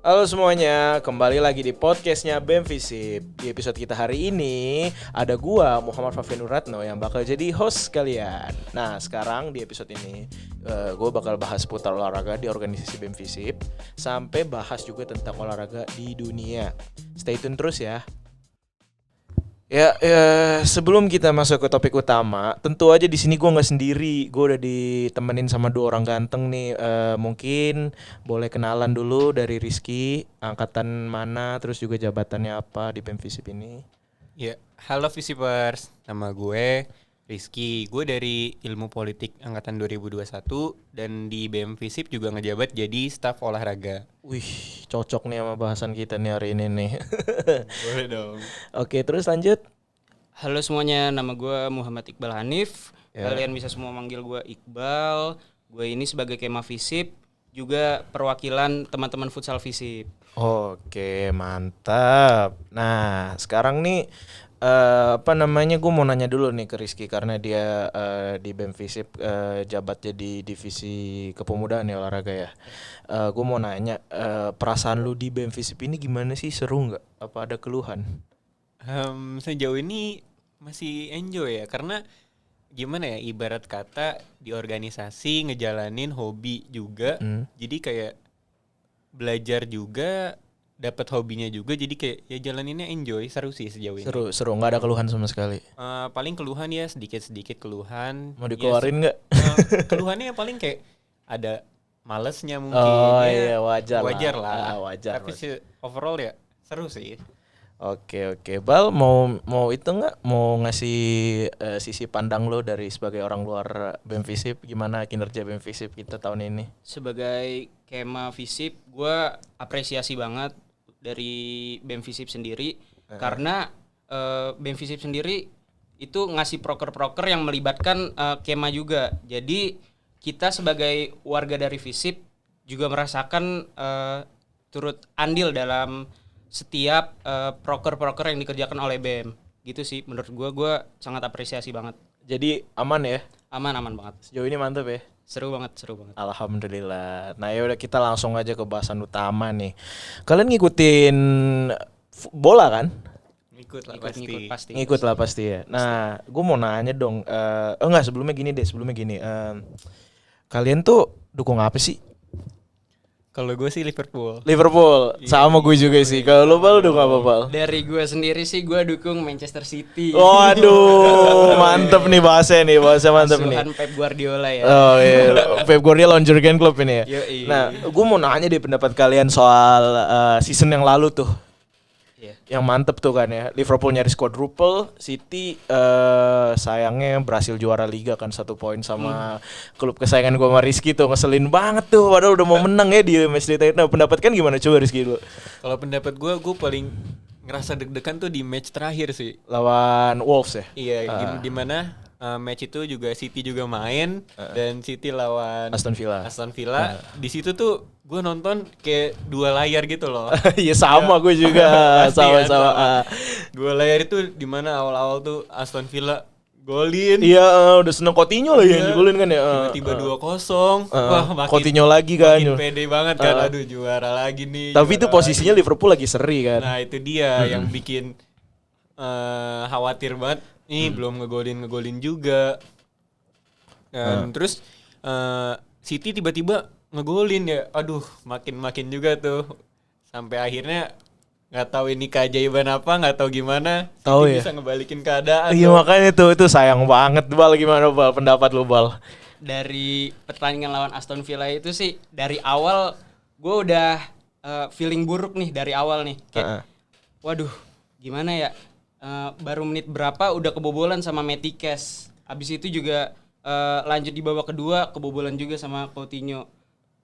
Halo semuanya, kembali lagi di podcastnya BEM Visip. Di episode kita hari ini ada gua Muhammad Fafian Nuratno yang bakal jadi host kalian. Nah sekarang di episode ini gua bakal bahas seputar olahraga di organisasi BEM Visip, sampai bahas juga tentang olahraga di dunia. Stay tune terus ya. Ya, sebelum kita masuk ke topik utama, tentu aja di sini gue nggak sendiri, gue udah ditemenin sama dua orang ganteng nih. Mungkin boleh kenalan dulu dari Rizky, angkatan mana, terus juga jabatannya apa di BEM Visip ini. Ya, halo Visipers, nama gue Rizky, gue dari Ilmu Politik Angkatan 2021 dan di BEM Visip juga ngejabat jadi staf olahraga. Wih, cocok nih sama bahasan kita nih hari ini nih. Boleh dong. Oke, terus lanjut. Halo semuanya, nama gue Muhammad Iqbal Hanif. Ya. Kalian bisa semua manggil gue Iqbal. Gue ini sebagai Kema Visip, juga perwakilan teman-teman futsal Visip. Oke, mantap. Nah, sekarang nih gue mau nanya dulu nih ke Rizky karena dia di BEM Visip jabatnya di divisi kepemudaan ya olahraga ya. Gue mau nanya perasaan lu di BEM Visip ini gimana sih, seru nggak? Apa ada keluhan? Sejauh ini masih enjoy ya, karena gimana ya, ibarat kata di organisasi ngejalanin hobi juga, jadi kayak belajar juga, dapat hobinya juga, jadi kayak ya jalaninnya enjoy, seru sih sejauh ini. Seru nggak ada keluhan sama sekali. Paling keluhan ya sedikit keluhan. Mau dikeluarin nggak? Keluhannya paling kayak ada malesnya mungkin. Oh ya, iya, wajar lah. wajar. Tapi overall ya seru sih. Oke, Bal, mau itu nggak, mau ngasih sisi pandang lo dari sebagai orang luar BEM Visip, gimana kinerja BEM Visip kita tahun ini? Sebagai Kema Visip, gue apresiasi banget dari BEM Visip sendiri. Karena BEM Visip sendiri itu ngasih proker-proker yang melibatkan Kema juga. Jadi kita sebagai warga dari Visip juga merasakan turut andil dalam setiap proker-proker yang dikerjakan oleh BEM. Gitu sih menurut gue sangat apresiasi banget. Jadi aman ya? Aman banget. Sejauh ini mantap ya? Seru banget. Alhamdulillah. Nah ya udah, kita langsung aja ke bahasan utama nih. Kalian ngikutin bola kan? Ngikut Pasti. Ngikut lah pasti ya. Nah, gue mau nanya dong. Sebelumnya gini. Kalian tuh dukung apa sih? Kalau gue sih Liverpool. Sama gue juga sih. Kalau lo Bal dukung apa Bal? Dari gue sendiri sih gue dukung Manchester City. Waduh, mantep nih bahasa mantep nih. Asuhan Pep Guardiola ya. Oh iya, Pep Guardiola on Jurgen Klopp ini ya. Yoi. Nah, gue mau nanya deh pendapat kalian soal season yang lalu tuh. Iya. Yang mantep tuh kan ya, Liverpool nyaris quadruple, City sayangnya berhasil juara liga kan 1 poin sama klub kesayangan gue sama Rizky tuh, ngeselin banget tuh padahal udah mau menang ya di match day terakhir. Nah, pendapat kan gimana, coba Rizky dulu. Kalau pendapat gue paling ngerasa deg-degan tuh di match terakhir sih. Lawan Wolves ya? Iya, di mana match itu juga City juga main dan City lawan Aston Villa. Di situ tuh gue nonton kayak 2 layar gitu loh. Iya sama, gue juga sama. Dua layar itu di mana awal-awal tuh Aston Villa golin. Iya, udah seneng Coutinho lagi yang golin kan ya. Tiba-tiba 2-0. Wah, makin Coutinho lagi kan. makin pede banget kan. Aduh, juara lagi nih. Tapi itu juara posisinya lagi. Liverpool lagi seri kan. Nah, itu dia yang bikin khawatir banget. Nih belum ngegolin juga. Terus City tiba-tiba ngegolin ya. Aduh, makin juga tuh. Sampai akhirnya nggak tahu ini keajaiban apa, nggak tahu gimana. Tahu ya? City bisa ngebalikin keadaan. Iya, tuh. makanya itu sayang banget. Bal, gimana Bal, pendapat lu Bal? Dari pertandingan lawan Aston Villa itu sih dari awal gue udah feeling buruk nih dari awal nih. Kayak waduh, gimana ya? Baru menit berapa udah kebobolan sama Matty Cash. Abis itu juga lanjut di babak kedua kebobolan juga sama Coutinho.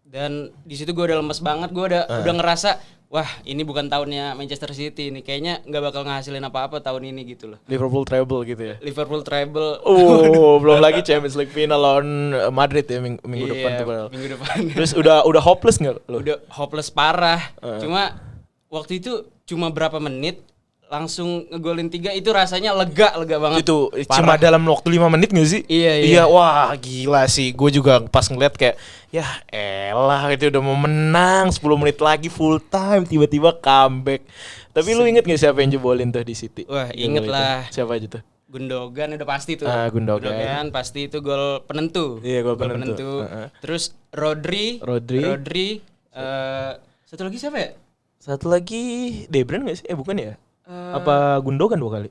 Dan di situ gue udah lemes banget, gue udah ngerasa wah ini bukan tahunnya Manchester City ini, kayaknya nggak bakal ngehasilin apa-apa tahun ini gitu loh. Liverpool treble gitu ya. Liverpool treble. Belum lagi Champions League final lawan Madrid ya minggu depan tuh padahal. Minggu depan. Terus udah hopeless nggak lo? Udah hopeless parah. Cuma waktu itu cuma berapa menit langsung ngegolin 3 itu rasanya lega banget. Itu Parah. cuma dalam waktu 5 menit gak sih? Iya. Wah gila sih. Gue juga pas ngeliat kayak ya elah itu udah mau menang 10 menit lagi full time tiba-tiba comeback. Tapi lu inget gak siapa yang jebolin tuh di City? Wah, Gol inget itu. lah. Siapa aja tuh? Gundogan udah pasti tuh. Gundogan. Pasti itu gol penentu. Iya, gol penentu. Terus Rodri. Satu lagi siapa ya? Satu lagi De Bruyne gak sih? Bukan ya? Apa Gundogan 2 kali?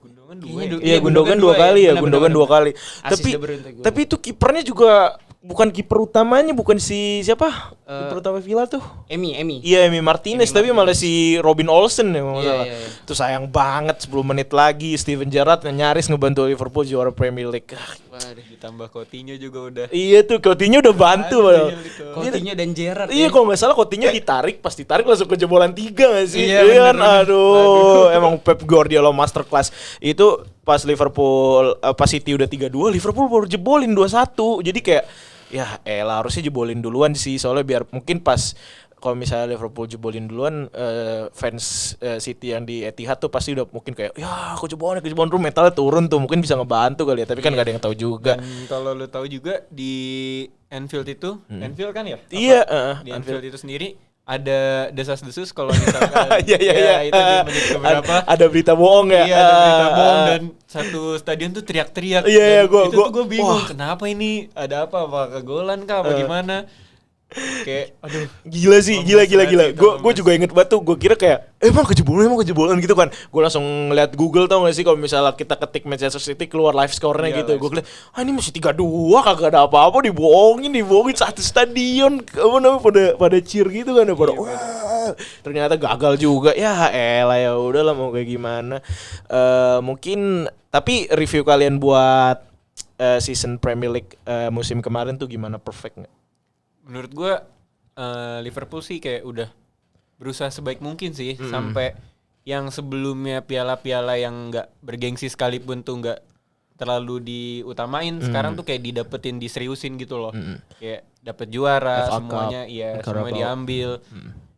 Gundogan 2 kali ya, Benar, Gundogan 2 kali. Asis De Bruyne tuh. Tapi itu kipernya juga bukan kiper utamanya, bukan si siapa? Kiper utama Villa tuh. Emi. Iya, Emi Martinez, tapi malah si Robin Olsen ya masalah. Iya. Itu sayang banget 10 menit lagi Steven Gerrard nyaris ngebantu Liverpool juara Premier League. Waduh, ditambah Coutinho juga udah. Iya tuh, Coutinho udah bantu padahal. Coutinho dan Gerrard. Iya, kalau nggak salah Coutinho ditarik, pas ditarik langsung kejebolan 3 nggak sih? Iya, Kan? Aduh, emang Pep Guardiola masterclass. Itu pas Liverpool, pas City udah 3-2, Liverpool baru jebolin 2-1. Jadi kayak ya elah harusnya jebolin duluan sih, soalnya biar mungkin pas kalau misalnya Liverpool jebolin duluan, fans City yang di Etihad tuh pasti udah mungkin kayak ya kejebolan tuh mentalnya turun tuh, mungkin bisa ngebantu kali ya, tapi kan gak ada yang tahu juga. Dan kalau lu tahu juga di Anfield itu, Anfield kan ya? Iya, Di Anfield itu sendiri ada desas-desus kalau misalkan Iya. itu di menit keberapa Ada berita bohong ya. iya ada berita bohong dan satu stadion tuh teriak-teriak. Iya, Dan itu tuh gue bingung wah. kenapa ini, ada apa kegolan kah apa gimana, kayak aduh Gila sih, gila. Lemes. Gue juga inget banget tuh, gue kira kayak emang kejebolan gitu kan. Gue langsung ngeliat Google, tau gak sih kalau misalnya kita ketik Manchester City keluar live score-nya Iya, gitu. live Gue liat, ini masih 3-2, kagak ada apa-apa, dibohongin satu stadion. Apa namanya pada cheer gitu kan, pada wah. Ternyata gagal juga. Ya elah, ya udahlah mau kayak gimana. Mungkin tapi review kalian buat season Premier League musim kemarin tuh gimana, perfect nggak? menurut gue Liverpool sih kayak udah berusaha sebaik mungkin sih, sampai yang sebelumnya piala-piala yang nggak bergengsi sekalipun tuh nggak terlalu diutamain, sekarang tuh kayak didapetin, diseriusin gitu loh. Kayak dapet juara FA semuanya, Cup, iya Carabao. semua diambil.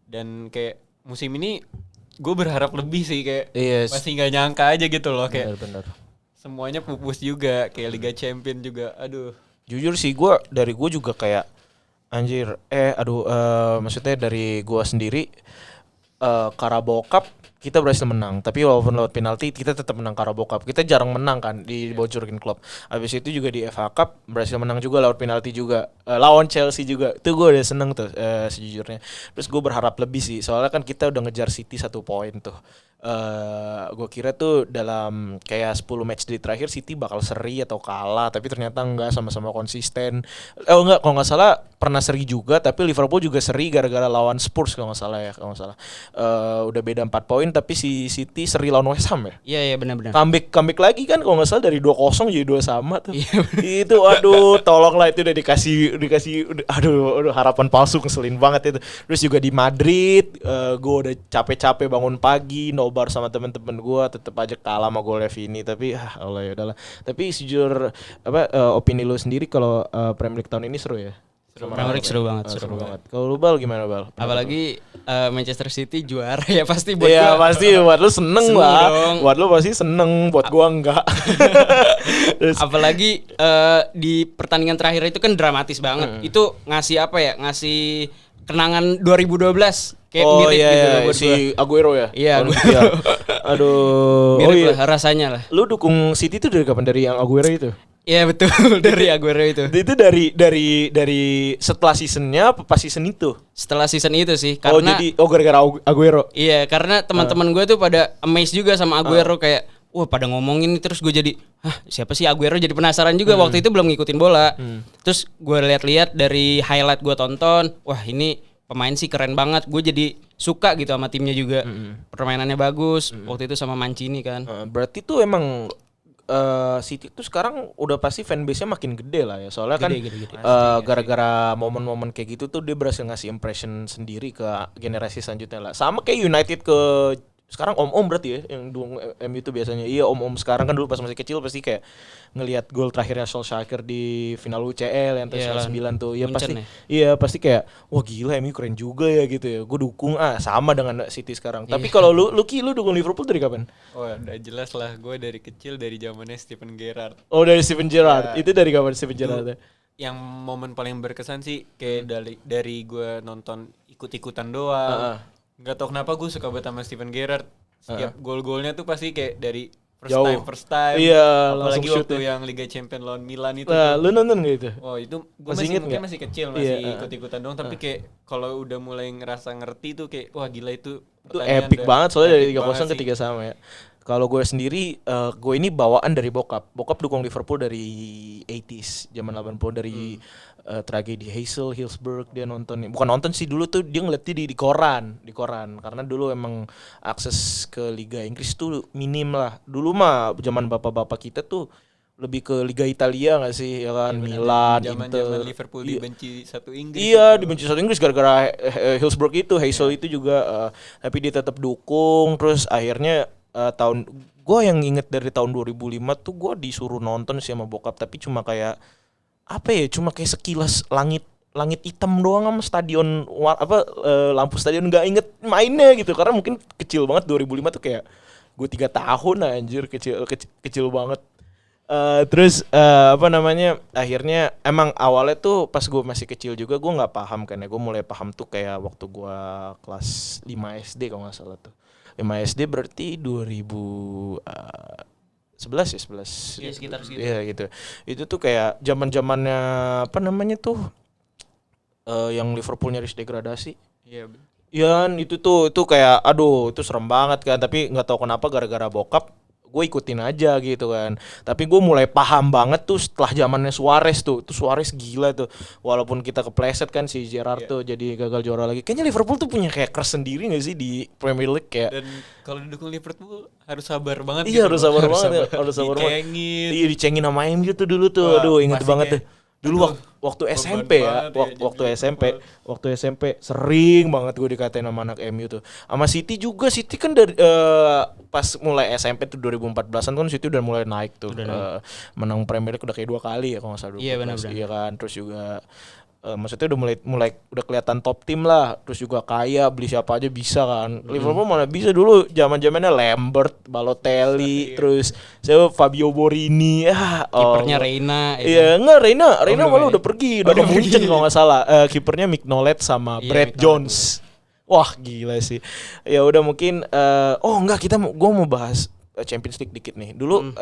Dan kayak musim ini gue berharap lebih sih, kayak Yes. masih nggak nyangka aja gitu loh, kayak Bener. semuanya pupus juga, kayak Liga Champion juga, aduh. Jujur sih dari gue juga kayak anjir, maksudnya dari gue sendiri Carabao Cup kita berhasil menang, tapi walaupun lewat penalti kita tetap menang Carabao Cup. Kita jarang menang kan di bawah Jurgen Klopp. Habis itu juga di FA Cup berhasil menang juga lewat penalti juga, lawan Chelsea juga. Itu gue udah seneng tuh sejujurnya. Terus gue berharap lebih sih, soalnya kan kita udah ngejar City 1 poin tuh. Gue kira tuh dalam kayak 10 match day terakhir City bakal seri atau kalah, tapi ternyata enggak, sama-sama konsisten. Enggak, kalau nggak salah pernah seri juga, tapi Liverpool juga seri gara-gara lawan Spurs kalau nggak salah. Udah beda 4 poin, tapi si City seri lawan West Ham ya. Iya benar-benar. Comeback lagi kan kalau nggak salah dari 2-0 jadi 2-2 tuh. Itu aduh, tolonglah, itu udah dikasih aduh harapan palsu, ngeselin banget itu. Terus juga di Madrid, gue udah capek-capek bangun pagi nobar sama temen-temen gue, tetep aja kalah sama golnya Vini. Tapi Allah ya udahlah. Tapi sejujur opini lu sendiri kalau Premier League tahun ini seru ya? Premier League seru banget. Kalau lu Bal gimana Bal? Apalagi Manchester City juara ya pasti buat Iya gua. pasti buat lu seneng lah. Buat lu pasti seneng, buat gua enggak. Apalagi di pertandingan terakhir itu kan dramatis banget. Itu ngasih apa ya? Ngasih kenangan 2012 kayak mirip gitu loh buat si gua. Aguero ya. Iya, Aduh. Mirip lah rasanya lah. Lu dukung City itu dari kapan? Dari yang Aguero itu? Iya betul, dari Aguero itu. Itu dari setelah seasonnya apa pas season itu? Setelah season itu sih, karena gara-gara Aguero. iya, karena teman-teman gue tuh pada amazed juga sama Aguero, kayak wah pada ngomongin, terus gue jadi siapa sih Aguero, jadi penasaran juga. Waktu itu belum ngikutin bola. Terus gue lihat-lihat dari highlight gue tonton, wah ini pemain sih keren banget. Gue jadi suka gitu sama timnya juga. Permainannya bagus. Waktu itu sama Mancini kan. Berarti tuh emang City tuh sekarang udah pasti fanbase-nya makin gede lah ya. Soalnya Gede. gara-gara momen-momen kayak gitu tuh dia berhasil ngasih impression sendiri ke generasi selanjutnya lah. Sama kayak United ke sekarang om-om berarti ya yang dukung MU itu biasanya. Iya om-om sekarang kan dulu pas masih kecil pasti kayak ngelihat gol terakhirnya Solskjaer di final UCL yang tahun 99 tuh. Ya pasti ya? iya pasti kayak wah gila MU keren juga ya gitu ya. Gue dukung sama dengan City sekarang. Tapi kalau lu dukung Liverpool dari kapan? Oh udah jelas lah, gue dari kecil dari zamannya Steven Gerrard. Oh dari Steven Gerrard. Ya. Itu dari kapan Steven Gerrard? Yang momen paling berkesan sih kayak dari gue nonton ikut-ikutan doang. Nggak tahu kenapa gue suka banget sama Steven Gerrard. Setiap gol-golnya tuh pasti kayak dari first time. Iya, apalagi langsung waktu shoot yang Liga Champions lawan Milan itu. Nah, lu nonton gak itu? Oh itu gue Masih inget mungkin nggak? masih kecil, masih ikut-ikutan doang. Tapi kayak kalau udah mulai ngerasa ngerti tuh kayak wah gila itu epic banget soalnya dari 3-0 banget ke 3 sama ya. Kalau gue sendiri, gue ini bawaan dari bokap. Bokap dukung Liverpool dari 80s, zaman 80 dari tragedi Hazel, Hillsborough dia nonton. Bukan nonton sih dulu tuh dia ngeliatnya di koran. Karena dulu emang akses ke Liga Inggris tuh minim lah. Dulu mah zaman bapak-bapak kita tuh lebih ke Liga Italia nggak sih ya kan, Milan, Zaman Inter. Liverpool dibenci satu Inggris. Iya, dibenci satu Inggris gara-gara Hillsborough itu, Hazel itu juga. Tapi dia tetap dukung. Terus akhirnya tahun gue yang inget dari tahun 2005 tuh gue disuruh nonton sih sama bokap, tapi cuma kayak cuma kayak sekilas langit hitam doang sama stadion lampu stadion, nggak inget mainnya gitu karena mungkin kecil banget. 2005 tuh kayak gue 3 tahun anjir, kecil banget. Terus akhirnya emang awalnya tuh pas gue masih kecil juga gue nggak paham kan ya. Gue mulai paham tuh kayak waktu gue kelas 5 SD kalau nggak salah tuh. 5 SD berarti 2011 ya 11. Iya, sekitar segitu. Iya gitu. Itu tuh kayak zaman-zamannya yang Liverpool nyaris degradasi. Iya. Iya itu kayak aduh itu serem banget kan, tapi nggak tahu kenapa gara-gara bokap gue ikutin aja gitu kan. Tapi gue mulai paham banget tuh setelah zamannya Suarez tuh. Itu Suarez gila tuh. Walaupun kita kepleset kan si Gerrard tuh jadi gagal juara lagi. Kayaknya Liverpool tuh punya kayak curse sendiri gak sih di Premier League kayak. Dan kalau didukung Liverpool harus sabar banget. Iya harus sabar banget. Harus sabar banget. Iya dicengin sama MU tuh dulu tuh. Aduh inget banget tuh. Dulu waktu SMP ya, waktu SMP sering banget gue dikatain sama anak MU tuh. Sama City juga, City kan dari pas mulai SMP tuh 2014-an kan City udah mulai naik tuh. Menang Premier League udah kayak 2 kali ya kalau enggak salah. Iya benar. Iya kan, terus juga maksudnya udah mulai udah kelihatan top tim lah, terus juga kaya, beli siapa aja bisa kan. Liverpool mana bisa dulu zaman-zamannya Lambert, Balotelli, terus Fabio Borini, Kipernya Reina. Iya, enggak Reina malah udah pergi, udah ke Munchen kalau enggak salah. Kipernya Mignolet sama Brad Jones. Wah, gila sih. Ya udah mungkin gua mau bahas Champions League dikit nih. Dulu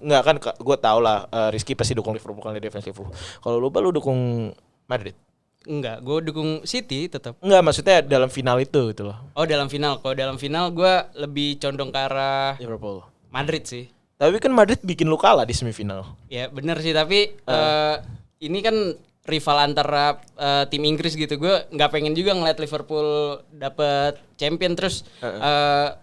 enggak kan gua tau lah Rizky pasti dukung Liverpool kan, defense Liverpool. Kalau lu dukung Madrid? Enggak, gue dukung City tetap. Enggak, maksudnya dalam final itu gitu loh. Oh dalam final, kalau dalam final gue lebih condong ke arah Liverpool. Madrid sih. Tapi kan Madrid bikin lu kalah di semifinal. Ya bener sih, tapi ini kan rival antara tim Inggris gitu. Gue nggak pengen juga ngeliat Liverpool dapet champion terus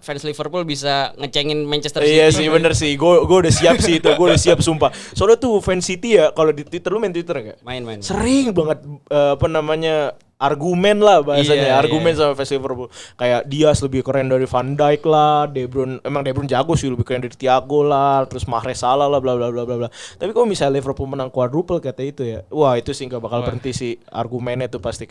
fans Liverpool bisa ngecengin Manchester City. Iya sih bener sih, gue udah siap sih itu, gue udah siap sumpah. Soalnya tuh fans City ya, kalau di Twitter, lu main Twitter nggak? Main. Sering banget argumen lah bahasanya, argumen sama fans Liverpool. Kayak Diaz lebih keren dari Van Dijk lah, De Bruyne jago sih, lebih keren dari Thiago lah, terus Mahrez salah lah, bla bla bla bla bla. Tapi kalau misalnya Liverpool menang quadruple kata itu ya, wah itu sih nggak bakal berhenti sih argumennya tuh pasti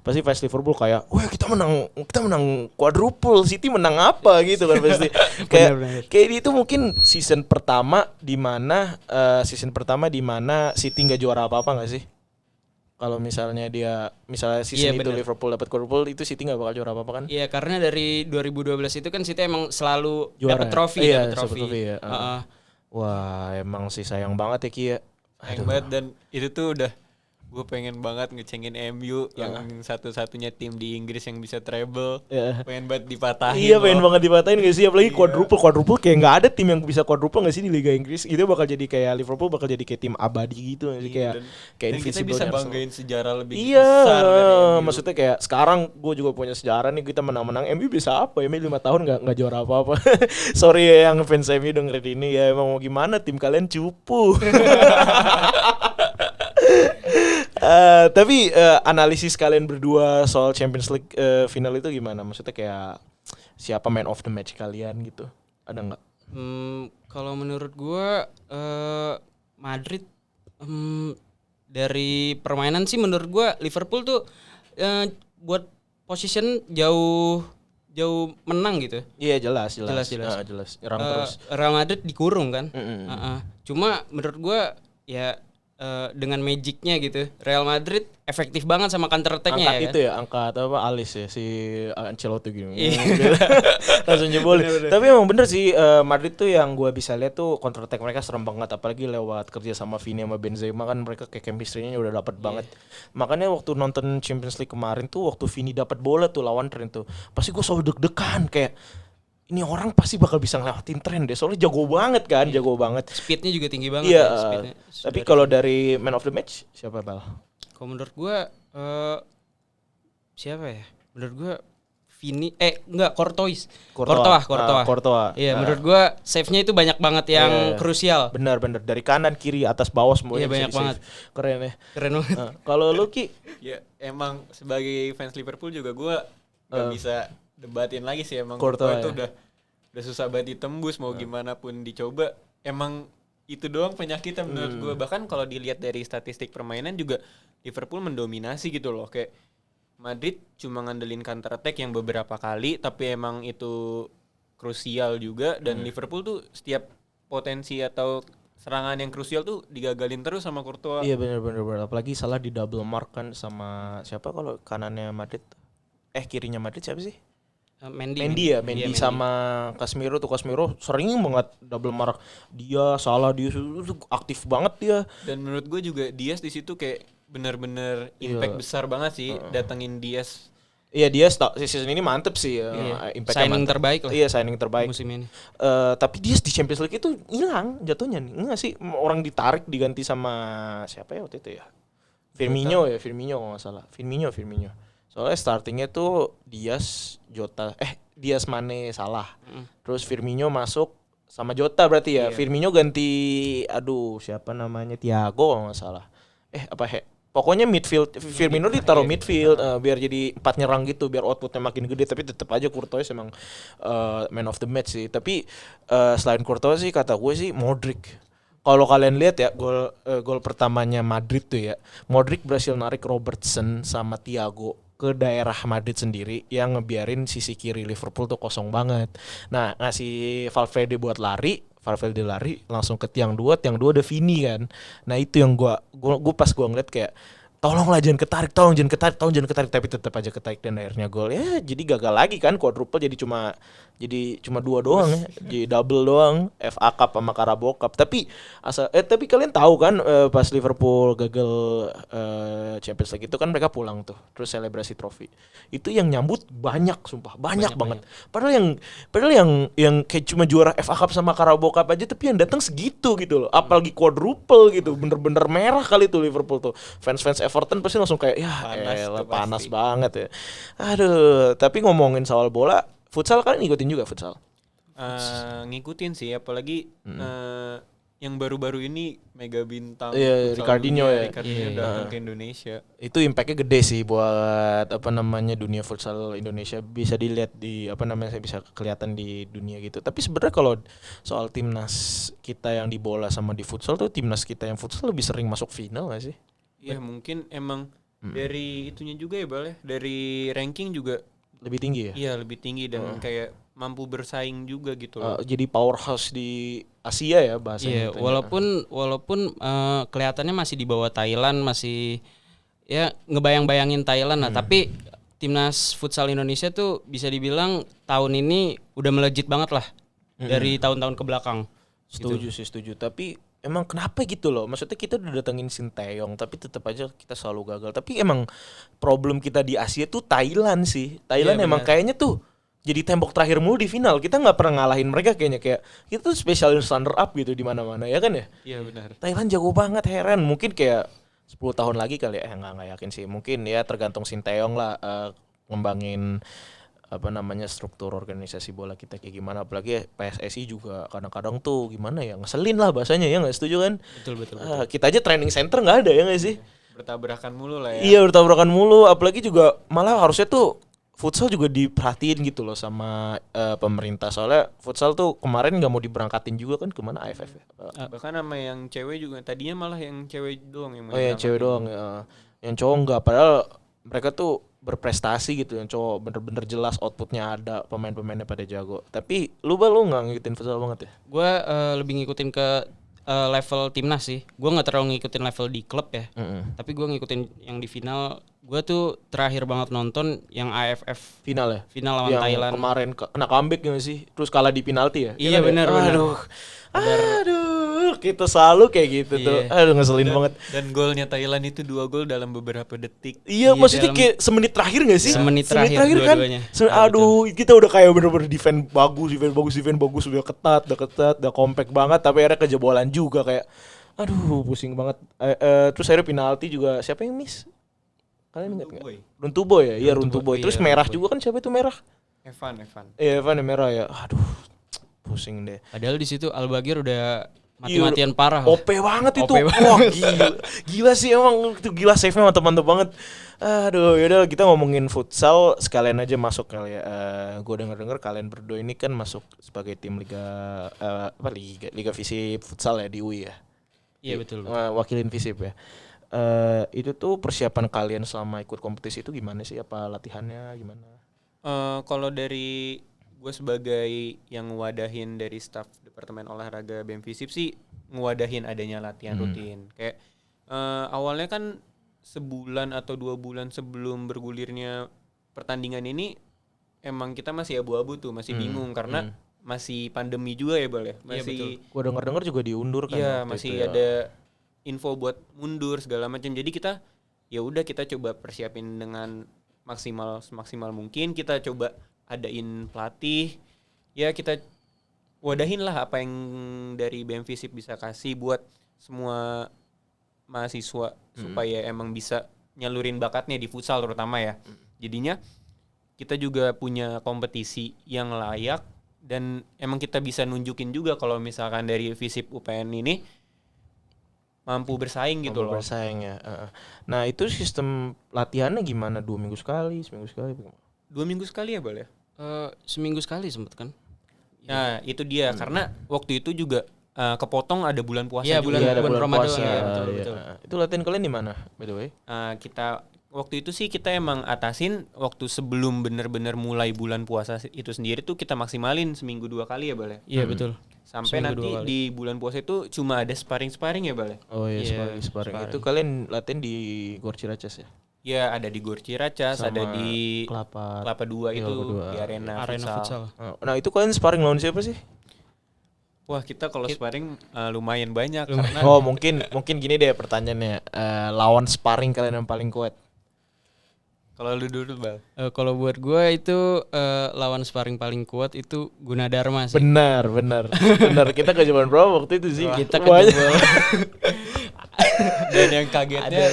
fans Liverpool kayak, wah kita menang quadruple, City menang apa gitu kan pasti. Kayak itu mungkin season pertama di mana City nggak juara apa-apa nggak sih? Kalau misalnya season itu Liverpool dapat quadruple, itu City nggak bakal juara apa-apa kan? Iya, karena dari 2012 itu kan City emang selalu dapat trofi. Ya. Wah, emang sih sayang banget ya Ki ya. Sayang banget, dan itu tuh udah gue pengen banget ngecengin MU yang satu-satunya tim di Inggris yang bisa treble. Pengen banget dipatahin. Iya, pengen banget dipatahin gak sih? Apalagi quadruple kayak gak ada tim yang bisa quadruple gak sih di Liga Inggris. Itu bakal jadi kayak Liverpool bakal jadi kayak tim abadi gitu gak sih? Kayak dan kita bisa banggain sejarah lebih besar dari MU. Maksudnya kayak sekarang gue juga punya sejarah nih, kita menang-menang MU bisa apa ya? 5 tahun gak juara apa-apa. Sorry ya yang fans MU dengerin ini ya, emang mau gimana, tim kalian cupu. Tapi analisis kalian berdua soal Champions League final itu gimana? Maksudnya kayak siapa man of the match kalian gitu? Ada nggak? Kalau menurut gua Madrid dari permainan sih menurut gua Liverpool tuh buat position jauh menang gitu. Iya jelas. Jelas. Nyerang terus. Real Madrid dikurung kan. Cuma menurut gua ya dengan magicnya gitu, Real Madrid efektif banget sama counter attack-nya Angkat ya. itu ya, angkat apa alis ya si Ancelotti gitu. Iya. Langsung jebolin. Tapi emang bener sih Madrid tuh yang gue bisa lihat tuh counter attack mereka serem banget, apalagi lewat kerja sama Vini sama Benzema kan mereka kayak chemistry-nya udah dapet banget. Makanya waktu nonton Champions League kemarin tuh waktu Vini dapat bola tuh lawan Trent tuh, pasti gue selalu deg-degan kayak ini orang pasti bakal bisa ngelewatin Trent deh, soalnya jago banget kan, jago banget. Speednya juga tinggi banget Iya. ya, speednya. Tapi kalau dari man of the match siapa Bal? Kalau menurut gua siapa ya? Menurut gua Vini Courtois. Courtois. Iya, menurut gua save-nya itu banyak banget yang krusial. Benar dari kanan kiri atas bawah semuanya. Iya, banyak banget. Keren ya. Keren banget. Kalau lu Ki? Ya emang sebagai fans Liverpool juga gue nggak bisa debatin lagi sih, emang Courtois itu ya. udah susah banget ditembus, mau gimana pun dicoba emang itu doang penyakitnya menurut gue. Bahkan kalau dilihat dari statistik permainan juga Liverpool mendominasi gitu loh, kayak Madrid cuma ngandelin counter attack yang beberapa kali tapi emang itu krusial juga, dan Liverpool tuh setiap potensi atau serangan yang krusial tuh digagalin terus sama Courtois. Iya benar. Apalagi salah di double mark kan sama siapa kalau kanannya Madrid? Kirinya Madrid siapa sih? Mendy sama Casemiro sering banget double mark. Dia aktif banget dia. Dan menurut gue juga Diaz di situ kayak benar-benar impact besar banget sih, datengin Diaz. Iya dia season ini mantep sih, impactnya Signing mantep. terbaik lah. Iya signing terbaik Musim ini. Tapi dia di Champions League itu hilang jatuhnya nih, enggak sih? Orang ditarik diganti sama siapa ya waktu itu ya? Firmino kalau nggak salah. Firmino. Soalnya startingnya tuh Diaz, Mane, Salah. Terus Firmino masuk sama Jota berarti ya. Firmino ganti siapa namanya, Thiago kalau nggak salah. Pokoknya midfield, Firmino ditaruh midfield biar jadi 4 nyerang gitu, biar outputnya makin gede. Tapi tetap aja Courtois emang man of the match sih. Tapi selain Courtois sih kata gue sih Modric. Kalau kalian lihat ya gol pertamanya Madrid tuh ya, Modric berhasil narik Robertson sama Thiago ke daerah Madrid sendiri yang ngebiarin sisi kiri Liverpool tuh kosong banget. Nah, ngasih Valverde lari langsung ke tiang 2 ada Vini kan. Nah, itu yang gua pas gua ngeliat kayak tolonglah jangan ketarik, tapi tetap aja ketarik dan akhirnya gol. Ya, jadi gagal lagi kan, quadruple jadi cuma 2 doang ya. Jadi double doang, FA Cup sama Carabao Cup. Tapi kalian tahu kan pas Liverpool gagal Champions League itu kan mereka pulang tuh, terus selebrasi trofi. Itu yang nyambut banyak banget. Padahal yang kayak cuma juara FA Cup sama Carabao Cup aja, tapi yang datang segitu gitu loh. Apalagi quadruple gitu, bener-bener merah kali tuh Liverpool tuh. Fans Everton pasti langsung kayak panas banget ya. Aduh, tapi ngomongin soal bola, futsal kan ngikutin juga futsal. Ngikutin sih, apalagi yang baru-baru ini mega bintang Ricardinho datang ke Indonesia. Itu impactnya gede sih buat dunia futsal Indonesia, bisa dilihat bisa kelihatan di dunia gitu. Tapi sebenarnya kalau soal timnas kita yang di bola sama di futsal tuh, timnas kita yang futsal lebih sering masuk final gak sih? Ya mungkin emang dari itunya juga ya Bal ya, dari ranking juga lebih tinggi ya? Iya lebih tinggi dan kayak mampu bersaing juga gitu loh. Jadi powerhouse di Asia ya bahasanya. Iya, walaupun kelihatannya masih di bawah Thailand, masih ya ngebayang-bayangin Thailand lah, tapi timnas futsal Indonesia tuh bisa dibilang tahun ini udah melejit banget lah dari tahun-tahun ke belakang. Setuju. Tapi emang kenapa gitu loh? Maksudnya kita udah datengin Sinteyong tapi tetap aja kita selalu gagal. Tapi emang problem kita di Asia tuh Thailand sih. Thailand emang kayaknya tuh jadi tembok terakhir mulu di final. Kita nggak pernah ngalahin mereka kayaknya, kayak kita tuh spesialis runner up gitu di mana-mana ya kan ya? Iya benar. Thailand jago banget, heran. Mungkin kayak 10 tahun lagi kali ya. Nggak yakin sih. Mungkin ya tergantung Sinteyong lah ngembangin struktur organisasi bola kita kayak gimana. Apalagi PSSI juga kadang-kadang tuh gimana ya, ngeselin lah bahasanya ya, nggak setuju kan? Betul. Kita aja training center nggak ada ya nggak sih? Bertabrakan mulu lah ya. Iya bertabrakan mulu, apalagi juga malah harusnya tuh futsal juga diperhatiin gitu loh sama pemerintah. Soalnya futsal tuh kemarin nggak mau diberangkatin juga kan kemana AFF ya? Bahkan sama yang cewek juga tadinya malah yang cewek doang yang mau Oh ya cewek diberangkatin. doang ya. Yang cowok nggak. Padahal mereka tuh berprestasi gitu. Yang cowok bener-bener jelas outputnya ada, pemain-pemainnya pada jago. Tapi lu nggak ngikutin futsal banget ya? Gue lebih ngikutin ke level timnas sih. Gue nggak terlalu ngikutin level di klub ya. Tapi gue ngikutin yang di final. Gue tuh terakhir banget nonton yang AFF Final ya? final lawan Yang Thailand. kemarin kena comeback gak sih? Terus kalah di penalti ya? Iya, kan ya? benar. Aduh, kita selalu kayak gitu tuh. Iya. Aduh, ngeselin banget. Dan golnya Thailand itu 2 gol dalam beberapa detik. Iya, maksudnya dalam- kayak semenit terakhir gak sih? Semenit terakhir kan? dua-duanya. Aduh, kita udah kayak bener-bener defend bagus, udah ketat, udah compact banget, tapi akhirnya kejebolan juga kayak, aduh, pusing banget. Terus akhirnya penalti juga siapa yang miss? Kalian ingat nggak? Runtuboy ya, iya Runtuboy. Terus iya, merah Runtuboy. juga kan siapa itu merah? Evan. Iya, Evan yang merah ya. Aduh, pusing deh. Padahal di situ Al-Bagir udah Iya, mati-matian parah. OP banget itu. OP banget. Wah, gila sih emang itu gila save-nya mantap-mantap banget. Aduh, yaudah kita ngomongin futsal sekalian aja masuk kali ya. Gue denger kalian berdua ini kan masuk sebagai tim Liga Visip futsal ya di UI ya. Iya betul. Wakilin Visip ya. Itu tuh persiapan kalian selama ikut kompetisi itu gimana sih? Apa latihannya gimana? Kalau dari gue sebagai yang ngewadahin dari staf Departemen Olahraga BEM Visip sih ngewadahin adanya latihan rutin. Kayak awalnya kan sebulan atau 2 bulan sebelum bergulirnya pertandingan ini emang kita masih abu-abu tuh, masih bingung karena masih pandemi juga ya Bal ya. Masih Gue denger juga diundur kan. iya, waktu masih itu ya. ada info buat mundur segala macam. Jadi kita ya udah kita coba persiapin dengan maksimal mungkin. Kita coba adain pelatih. Ya kita wadahin lah apa yang dari BEM Visip bisa kasih buat semua mahasiswa supaya emang bisa nyalurin bakatnya di futsal terutama ya. Jadinya kita juga punya kompetisi yang layak dan emang kita bisa nunjukin juga kalau misalkan dari Visip UPN ini mampu bersaing gitu loh. Bersaing ya. Nah itu sistem latihannya gimana? 2 minggu sekali, seminggu sekali? 2 minggu sekali ya Bal ya? Seminggu sekali sempet kan? Nah itu dia karena waktu itu juga kepotong ada bulan puasa Iya, juga. Iya, ada bulan Ramadan, puasa. iya, Iya. betul. Itu latihan kalian di mana by the way? Kita waktu itu sih kita emang atasin waktu sebelum bener-bener mulai bulan puasa itu sendiri tuh kita maksimalin seminggu 2 kali ya Bal ya. Iya betul. Sampai Seminggu nanti 2 kali. di bulan puasa itu cuma ada sparring ya Bal ya. Oh iya, Iya, sparring. sparring. Itu kalian latihan di Gor Ciracas ya? Ya ada di Gor Ciracas, Sama ada di Kelapa. Kelapa 2 Iya, itu Kelapa 2. di arena futsal. futsal. Nah itu kalian sparring lawan siapa sih? Wah kita kalau sparring lumayan banyak karena Oh mungkin gini deh pertanyaannya. Lawan sparring kalian yang paling kuat? kalau lu dulu Bal. Kalau buat gue itu lawan sparring paling kuat itu Gunadarma sih. Benar. Kita ke zaman berapa waktu itu sih? Kita Banyak. kejebol. Dan yang kagetnya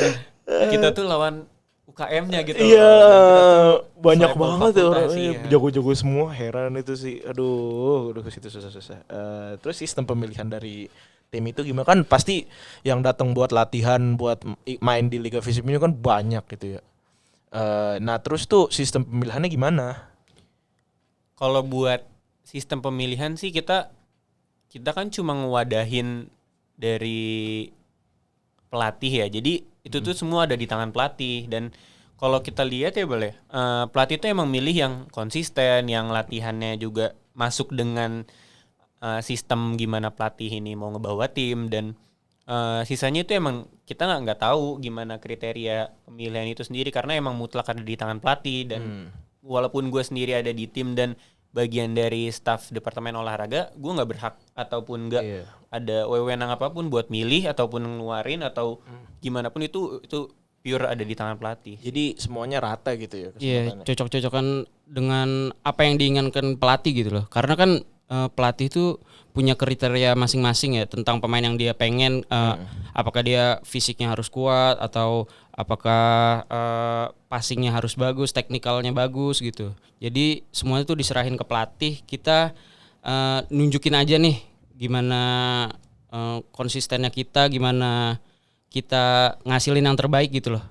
kita tuh lawan UKM-nya gitu. Iya, banyak selevel banget ya fakultas, orangnya, iya. jago-jago semua, heran itu sih. Aduh, udah ke situ susah-susah. Terus sistem pemilihan dari tim itu gimana? Kan pasti yang datang buat latihan, buat main di Liga Visip ini kan banyak gitu ya. Nah, terus tuh sistem pemilihannya gimana? Kalau buat sistem pemilihan sih kita kan cuma ngewadahin dari pelatih ya. Jadi itu tuh semua ada di tangan pelatih dan kalau kita lihat ya boleh pelatih itu emang milih yang konsisten, yang latihannya juga masuk dengan sistem gimana pelatih ini mau ngebawa tim dan sisanya itu emang kita nggak tahu gimana kriteria pemilihan itu sendiri karena emang mutlak ada di tangan pelatih dan walaupun gue sendiri ada di tim dan bagian dari staf Departemen Olahraga, gue nggak berhak ataupun nggak ada wewenang apapun buat milih ataupun ngeluarin atau gimana pun itu pure ada di tangan pelatih. Jadi semuanya rata gitu ya Iya, kesempatannya. cocok-cocokan dengan apa yang diinginkan pelatih gitu loh. Karena kan pelatih itu punya kriteria masing-masing ya tentang pemain yang dia pengen. Apakah dia fisiknya harus kuat atau apakah passingnya harus bagus, teknikalnya bagus gitu. Jadi semuanya tuh diserahin ke pelatih. Kita nunjukin aja nih gimana konsistennya kita, gimana kita ngasilin yang terbaik gitu loh.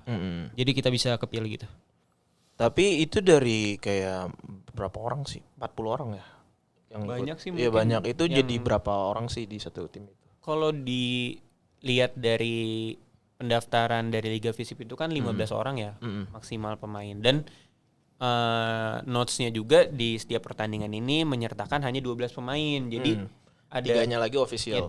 Jadi kita bisa kepilih gitu. Tapi itu dari kayak berapa orang sih? 40 orang ya? Yang Banyak sih Iya mungkin banyak. Itu yang- jadi berapa orang sih di satu tim itu? Kalau dilihat dari pendaftaran dari Liga Visip itu kan 15 orang ya maksimal pemain, dan notes-nya juga di setiap pertandingan ini menyertakan hanya 12 pemain. Jadi ada Tiganya lagi ya official.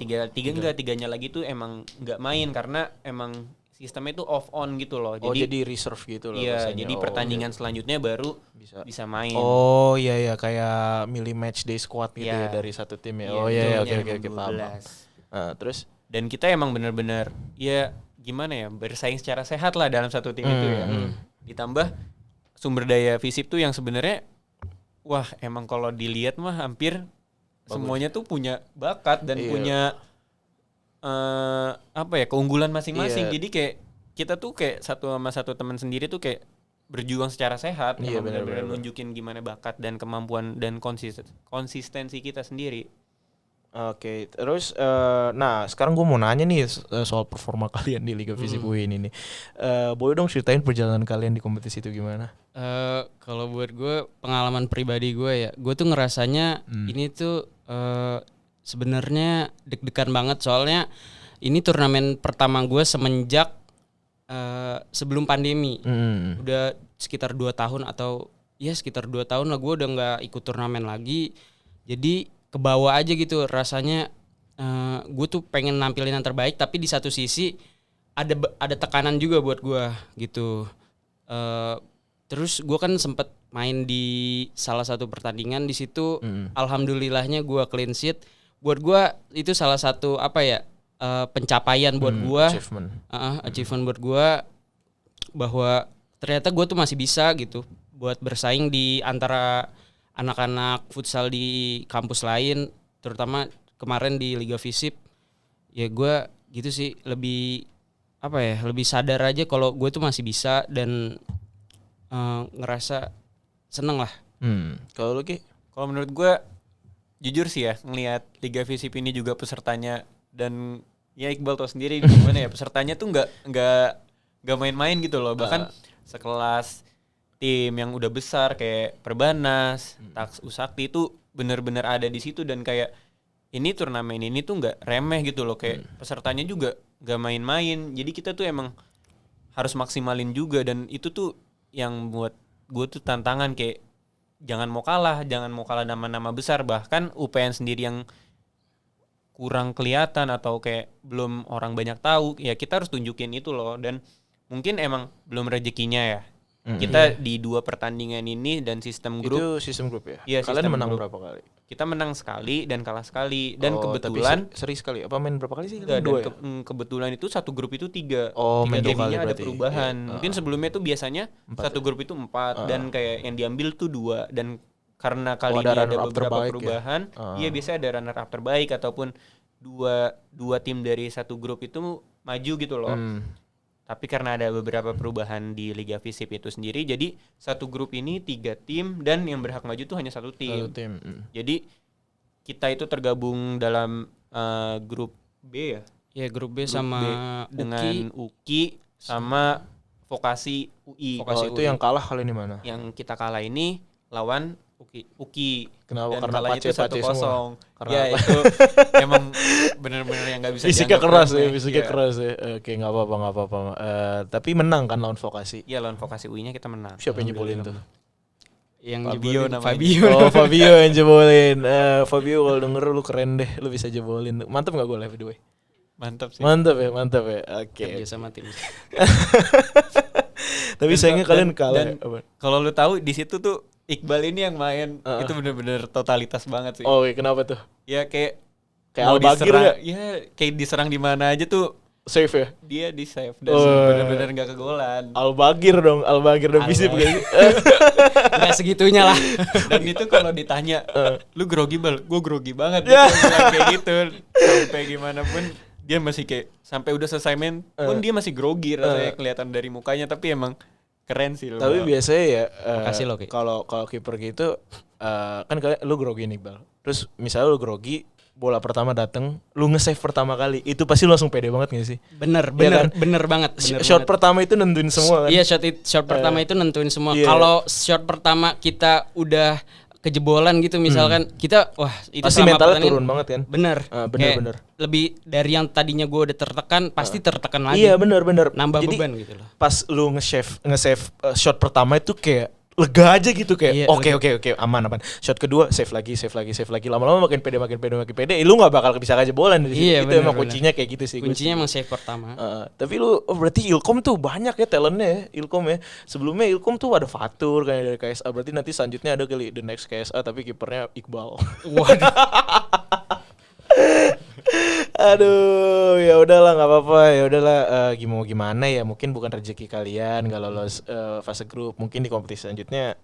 tiganya lagi tuh emang nggak main karena emang sistemnya itu off on gitu loh. Oh jadi reserve gitu loh iya, bahasanya. jadi Oh, pertandingan selanjutnya baru bisa main. Oh iya iya kayak milih match day squad gitu Iya. ya dari satu tim ya. Iya, Oh iya iya, oke jumlahnya oke emang paham. 12. Terus Dan kita emang benar-benar ya gimana ya, bersaing secara sehat lah dalam satu tim itu ya. Ditambah sumber daya Visip tuh yang sebenarnya wah emang kalau dilihat mah hampir semuanya tuh punya bakat dan Iya. punya apa ya, keunggulan masing-masing. Iya. Jadi kayak kita tuh kayak satu sama satu teman sendiri tuh kayak berjuang secara sehat, Iya, emang benar-benar benar-benar. nunjukin gimana bakat dan kemampuan dan konsistensi kita sendiri. Oke, terus nah sekarang gue mau nanya nih soal performa kalian di Liga Visip UI ini nih. Boleh dong ceritain perjalanan kalian di kompetisi itu gimana? Kalau buat gue, pengalaman pribadi gue ya, gue tuh ngerasanya ini tuh sebenarnya deg-degan banget, soalnya ini turnamen pertama gue semenjak sebelum pandemi. Udah sekitar 2 tahun atau ya sekitar 2 tahun lah gue udah nggak ikut turnamen lagi. Jadi kebawa aja gitu rasanya. Gue tuh pengen nampilin yang terbaik, tapi di satu sisi ada tekanan juga buat gue gitu. Terus gue kan sempet main di salah satu pertandingan di situ. Alhamdulillahnya gue clean sheet. Buat gue itu salah satu apa ya, pencapaian buat gue, achievement buat gue, bahwa ternyata gue tuh masih bisa gitu buat bersaing di antara anak-anak futsal di kampus lain, terutama kemarin di Liga Visip. Ya gue gitu sih, lebih apa ya, lebih sadar aja kalau gue tuh masih bisa dan ngerasa seneng lah. Kalau lu Ki? Kalau menurut gue jujur sih ya, ngelihat Liga Visip ini juga pesertanya, dan ya Iqbal tau sendiri gimana ya, pesertanya tuh nggak main-main gitu loh. Bahkan sekelas tim yang udah besar kayak Perbanas, Taks Usakti itu benar-benar ada di situ, dan kayak ini turnamen ini tuh nggak remeh gitu loh, kayak pesertanya juga nggak main-main. Jadi kita tuh emang harus maksimalin juga, dan itu tuh yang buat gue tuh tantangan, kayak jangan mau kalah nama-nama besar, bahkan UPN sendiri yang kurang kelihatan atau kayak belum orang banyak tahu, ya kita harus tunjukin itu loh. Dan mungkin emang belum rezekinya ya. Kita di 2 pertandingan ini dan sistem grup. Itu sistem grup ya? Iya, Kalian sistem menang grup. berapa kali? Kita menang sekali dan kalah sekali, dan Oh, kebetulan tapi seri sekali. Apa main berapa kali sih? enggak, dan Dua ya? kebetulan itu satu grup itu 3. Oh, main 2 kali jadinya ada berarti. perubahan. Iya. Mungkin sebelumnya tuh biasanya satu grup itu 4 dan kayak yang diambil tuh 2, dan karena kali ada ini ada runner up beberapa terbaik ya? perubahan, iya biasanya ada runner up terbaik ataupun dua tim dari satu grup itu maju gitu loh. Tapi karena ada beberapa perubahan di Liga Visip itu sendiri, jadi satu grup ini 3 tim dan yang berhak maju tuh hanya satu tim. Jadi kita itu tergabung dalam grup B ya. Ya grup B Grup sama B dengan UKI sama Vokasi UI. Oh, itu yang kalah kalian di mana? Yang kita kalah ini lawan UKI. Kenapa? Dan Karena kalahnya itu pace-pace 1-0. semua? Karena Ya apa? itu emang benar-benar yang nggak bisa Fisiknya dianggap keras ya, remeh. fisiknya Iya. keras ya. Oke, nggak apa-apa. Tapi menang kan lawan Vokasi. Iya, lawan Vokasi UI-nya kita menang. Siapa yang jebolin tuh? Yang Fabio jebolin namanya. Fabio. Oh, Fabio yang jebolin. Fabio kalau denger lu keren deh, lu bisa jebolin. Mantap nggak golnya by the way? Mantap sih. Mantap ya. Oke. Kerja sama tim. Tapi sayangnya kalian kalah. dan Apa? kalau lu tahu di situ tuh Iqbal ini yang main itu bener-bener totalitas banget sih. Oh, kenapa tuh? Ya kayak Kayak mau Al-Bagir diserang, nggak? ya kayak diserang di mana aja tuh Save ya? dia di save dan Oh. bener-bener nggak kegolan. Al-Bagir dong Visip Al-Bagir. guys. Enggak segitunya lah. Dan itu kalau ditanya, lu grogi Bal? Gue grogi banget. Dia bilang kayak gitu. Sampai gimana pun dia masih kayak sampai udah selesai main pun dia masih grogi rasanya, kelihatan dari mukanya. Tapi emang keren sih. Tapi biasanya ya Makasih lo, Ki. kalau kiper gitu kan kalian lu grogi nih Bal. Terus misalnya lu grogi bola pertama dateng, lu nge-save pertama kali, itu pasti lu langsung pede banget gak sih? Bener kan? bener banget. Shot pertama itu nentuin semua kan? Iya, shot pertama itu nentuin semua. Iya. Kalau shot pertama kita udah kejebolan gitu misalkan, kita wah itu pasti selama mentalnya pertandingan turun banget kan? Bener. Bener. Kayak lebih dari yang tadinya gue udah tertekan, pasti tertekan lagi. Iya bener. Nambah Jadi, beban gitu loh. pas lu nge-save shot pertama itu kayak lega aja gitu, kayak Iya, oke aman. Shot kedua save lagi, lama-lama makin pede, lu nggak bakal bisa kejebolan dari situ. Iya, Itu bener, emang bener. kuncinya kayak gitu sih. Kuncinya emang save pertama. Tapi lu berarti Ilkom tuh banyak ya talentnya ya, Ilkom ya. Sebelumnya Ilkom tuh ada Fatur kayak dari KSA, berarti nanti selanjutnya ada kali the next KSA tapi kipernya Iqbal. Waduh. Aduh, ya udahlah nggak apa-apa, ya udahlah, gimana ya, mungkin bukan rezeki kalian nggak lolos fase grup, mungkin di kompetisi selanjutnya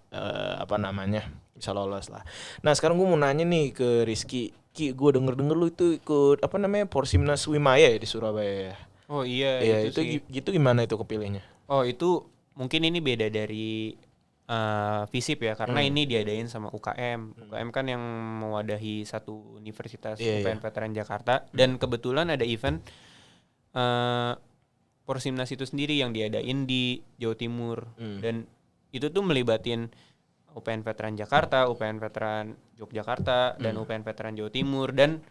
bisa lolos lah. Nah sekarang gue mau nanya nih ke Rizky, gue denger lu itu ikut Porsimnas Wimaya ya di Surabaya. Oh iya, Iya itu sih. gitu gimana itu kepilihnya? Oh itu mungkin ini beda dari FISIP ya, karena ini diadain sama UKM. UKM kan yang mewadahi satu universitas, UPN Veteran Jakarta, dan kebetulan ada event Porsimnas itu sendiri yang diadain di Jawa Timur, dan itu tuh melibatin UPN Veteran Jakarta, UPN Veteran Yogyakarta, dan UPN Veteran Jawa Timur. Dan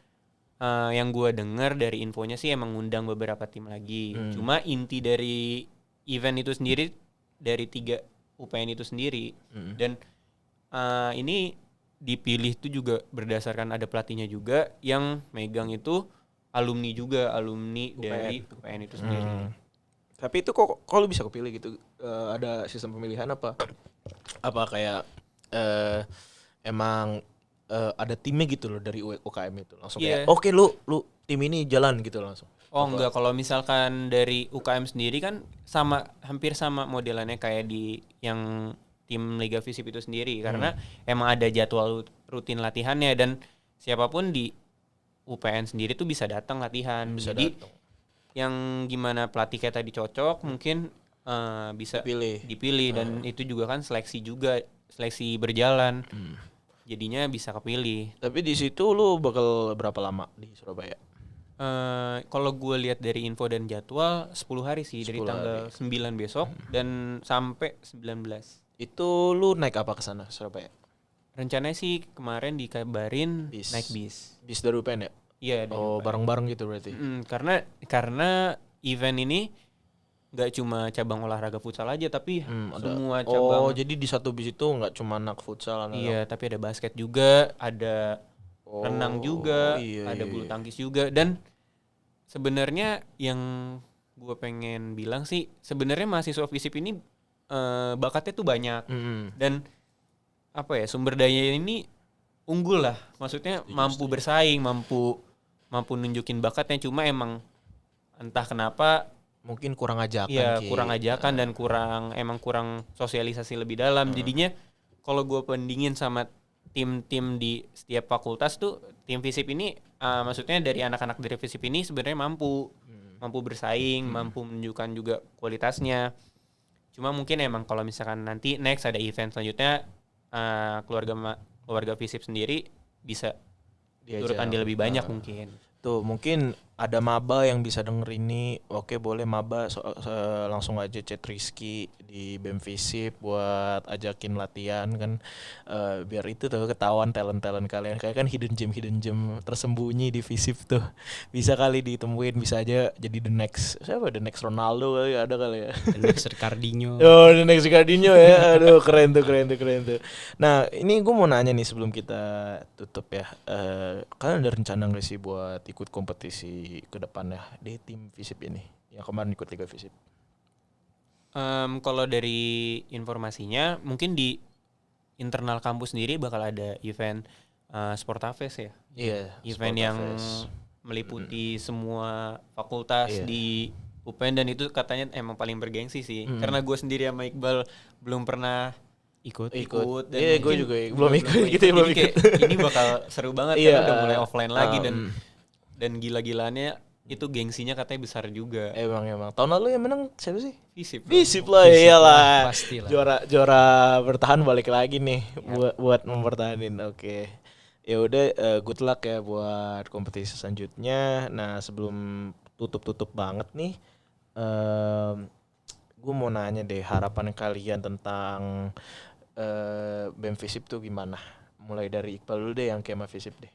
yang gue dengar dari infonya sih emang ngundang beberapa tim lagi. Cuma inti dari event itu sendiri dari 3 UPN itu sendiri. Dan ini dipilih itu juga berdasarkan ada pelatihnya juga yang megang itu alumni UPN. Dari UPN itu sendiri. Tapi itu kok lu bisa kepilih gitu? Ada sistem pemilihan apa kayak emang ada timnya gitu loh dari UKM itu langsung kayak oke, lu tim ini jalan gitu langsung? Oh enggak, kalau misalkan dari UKM sendiri kan hampir sama modelannya kayak di yang tim Liga FISIP itu sendiri, karena emang ada jadwal rutin latihannya, dan siapapun di UPN sendiri tuh bisa datang latihan. Jadi yang gimana pelatih kayak tadi cocok mungkin bisa dipilih dan itu juga kan seleksi berjalan. Jadinya bisa kepilih. Tapi di situ lu bakal berapa lama di Surabaya? Kalau gue lihat dari info dan jadwal 10 hari sih, dari tanggal 9 besok dan sampai 19. Itu lu naik apa ke sana Surabaya? Rencananya sih kemarin dikabarin naik bis. Bis dari UPN ya? Iya. Bareng-bareng gitu berarti. Karena event ini nggak cuma cabang olahraga futsal aja, tapi semua cabang. Oh, jadi di satu bis itu nggak cuma anak futsal. Iya, tapi ada basket juga, ada renang juga, ada bulu tangkis juga. Dan sebenarnya yang gue pengen bilang sih, sebenarnya mahasiswa FISIP ini bakatnya tuh banyak. Dan sumber daya ini unggul lah, maksudnya mampu bersaing, mampu nunjukin bakatnya. Cuma emang entah kenapa mungkin kurang ajakan. Iya, kurang ajakan dan kurang sosialisasi lebih dalam. Jadinya kalau gue bandingin sama tim-tim di setiap fakultas tuh, tim FISIP ini maksudnya dari anak-anak dari FISIP ini sebenarnya mampu bersaing, mampu menunjukkan juga kualitasnya. Cuma mungkin emang kalau misalkan nanti next ada event selanjutnya, keluarga FISIP sendiri bisa turut andil lebih banyak mungkin. Tuh mungkin ada maba yang bisa denger ini, oke boleh maba langsung aja chat Rizky di BEM FISIP buat ajakin latihan kan, biar itu tuh ketahuan talent kalian, kayak kan hidden gem tersembunyi di FISIP tuh, bisa kali ditemuin, bisa aja jadi the next Ronaldo kali, ada kali ya, The next Ricardinho. Oh, the next Ricardinho ya, aduh keren tuh. Nah ini gue mau nanya nih sebelum kita tutup ya, kalian ada rencana nggak sih buat ikut kompetisi ke depannya di tim FISIP ini yang kemarin ikut Liga FISIP? Kalau dari informasinya mungkin di internal kampus sendiri bakal ada event Sportafest ya. Iya. Event yang meliputi semua fakultas di UPN, dan itu katanya emang paling bergengsi sih. Karena gue sendiri sama Iqbal belum pernah ikut. Dan gue juga belum ikut. Ini bakal seru banget karena udah mulai offline lagi dan gila-gilaannya itu gengsinya katanya besar juga. Emang. Tahun lalu yang menang siapa sih? FISIP lah, iyalah. Pastilah. Juara bertahan balik lagi nih buat mempertahanin. Oke. Ya udah, good luck ya buat kompetisi selanjutnya. Nah, sebelum tutup banget nih, gue mau nanya deh, harapan kalian tentang BEM Visip tuh gimana? Mulai dari Iqbal dulu deh, yang Kema Visip deh.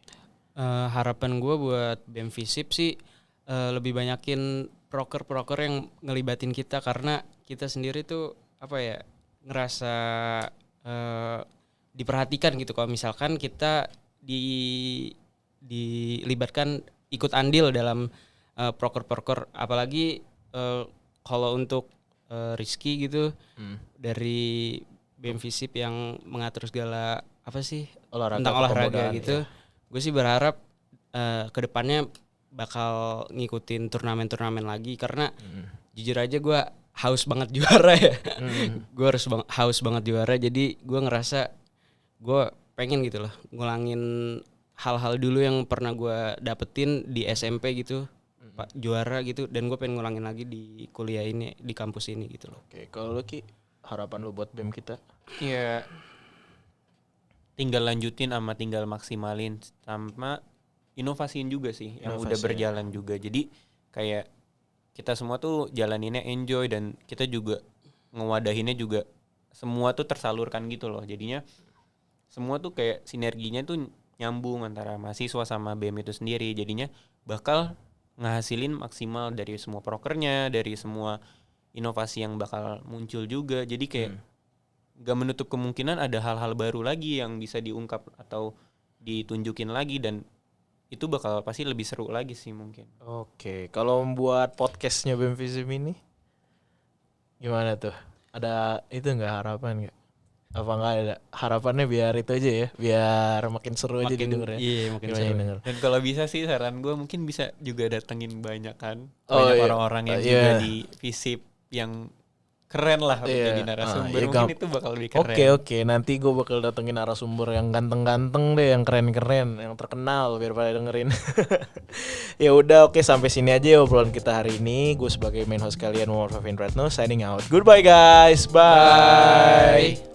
Harapan gue buat BEM Visip sih lebih banyakin proker yang ngelibatin kita, karena kita sendiri tuh apa ya, ngerasa diperhatikan gitu. Kalau misalkan kita dilibatkan ikut andil dalam proker, apalagi kalau untuk Rizky gitu dari BEM Visip yang mengatur segala apa sih tentang olahraga gitu. Gue sih berharap kedepannya bakal ngikutin turnamen lagi, karena jujur aja gue haus banget juara ya. Gue haus banget juara, jadi gue ngerasa gue pengen gitu loh ngulangin hal-hal dulu yang pernah gue dapetin di SMP gitu, juara gitu, dan gue pengen ngulangin lagi di kuliah ini, di kampus ini gitu loh. Oke, kalau lu Ki, harapan lu buat BEM kita? Ya tinggal lanjutin sama tinggal maksimalin, sama inovasiin juga sih yang udah berjalan juga. Jadi kayak kita semua tuh jalaninnya enjoy, dan kita juga ngewadahinnya juga semua tuh tersalurkan gitu loh. Jadinya semua tuh kayak sinerginya tuh nyambung antara mahasiswa sama BEM itu sendiri. Jadinya bakal ngehasilin maksimal dari semua prokernya, dari semua inovasi yang bakal muncul juga. Jadi kayak gak menutup kemungkinan ada hal-hal baru lagi yang bisa diungkap atau ditunjukin lagi, dan itu bakal pasti lebih seru lagi sih mungkin. Oke, kalau membuat podcastnya BEM Visip ini gimana tuh? Ada itu nggak harapan nggak? Apa nggak ada harapannya, biar itu aja ya, biar makin seru aja didengarnya. Iya, makin seru. Denger. Dan kalau bisa sih saran gue mungkin bisa juga datengin banyak orang-orang yang juga di Visip yang keren lah jadi narasumber. Mungkin itu bakal lebih keren. Oke, nanti gue bakal datengin narasumber yang ganteng-ganteng deh, yang keren-keren, yang terkenal, biar pada dengerin. Ya udah, oke, sampai sini aja ya obrolan kita hari ini. Gue sebagai main host kalian, Muhammad Fafin Ratno, signing out. Goodbye guys, bye.